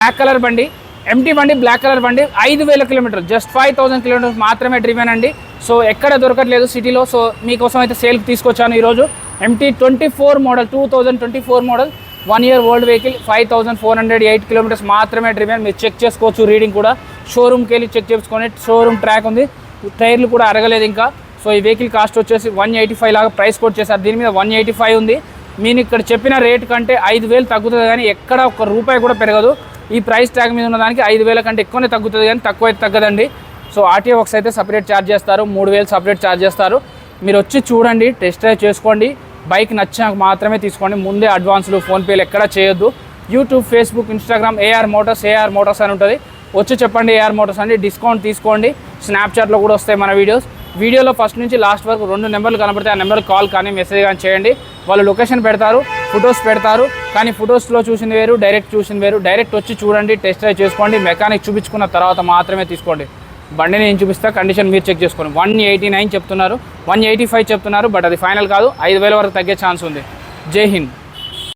Black colour బండి, empty బండి, black colour బండి, 5,000 కిలోమీటర్లు, జస్ట్ 5,000 కిలోమీటర్స్ మాత్రమే డ్రివెన్ అండి. సో ఎక్కడ దొరకట్లేదు సిటీలో. సో మీకోసం అయితే సేల్కి తీసుకొచ్చాను ఈరోజు. Empty 24 model, 2024 model, 1 year old vehicle, 5,408 kilometres మాత్రమే డ్రివెన్. మీరు చెక్ చేసుకోవచ్చు, రీడింగ్ కూడా షోరూమ్కి వెళ్ళి చెక్ చేసుకొని, షోరూమ్ ట్రాక్ ఉంది, టైర్లు కూడా అరగలేదు ఇంకా. సో ఈ వెహికల్ కాస్ట్ వచ్చేసి 185 లాగా ప్రైస్ కోట్ చేశారు. దీని మీద 185 ఉంది. నేను ఇక్కడ చెప్పిన రేట్ కంటే 5,000 తగ్గుతుంది, కానీ ఎక్కడ ఒక్క రూపాయి కూడా పెరగదు. ఈ ప్రైస్ ట్యాగ్ మీద ఉన్నదానికి 5,000 కంటే ఎక్కువనే తగ్గుతుంది, కానీ తక్కువ అయితే తగ్గదండి. సో ఆర్టీఓ వర్క్స్ అయితే సపరేట్ ఛార్జ్ చేస్తారు, 3,000 సపరేట్ ఛార్జ్ చేస్తారు. మీరు వచ్చి చూడండి, టెస్ట్ డ్రైవ్ చేసుకోండి, బైక్ నచ్చాక మాత్రమే తీసుకోండి. ముందే అడ్వాన్స్లు, ఫోన్పేలు ఎక్కడ చేయొద్దు. YouTube, Facebook, Instagram AR Motors అని ఉంటుంది. వచ్చి చెప్పండి ఏఆర్ మోటార్స్ అండి, డిస్కౌంట్ తీసుకోండి. స్నాప్చాట్లో కూడా వస్తాయి మన వీడియోలో ఫస్ట్ నుంచి లాస్ట్ వరకు 2 నెంబర్లు కనబడితే ఆ నెంబర్కి కాల్ కానీ మెసేజ్ కానీ చేయండి. వాళ్ళు లొకేషన్ పెడతారు, ఫొటోస్ పెడతారు, కానీ ఫొటోస్లో చూసింది వేరు, డైరెక్ట్ చూసింది వేరు. డైరెక్ట్ వచ్చి చూడండి, టెస్ట్ డ్రైవ్ చేసుకోండి, మెకానిక్ చూపించుకున్న తర్వాత మాత్రమే తీసుకోండి. బండిని నేను చూపిస్తా, కండిషన్ మీరు చెక్ చేసుకోండి. 189 చెప్తున్నారు, 185 చెప్తున్నారు, బట్ అది ఫైనల్ కాదు. 5,000 వరకు తగ్గే ఛాన్స్ ఉంది. జై హింద్.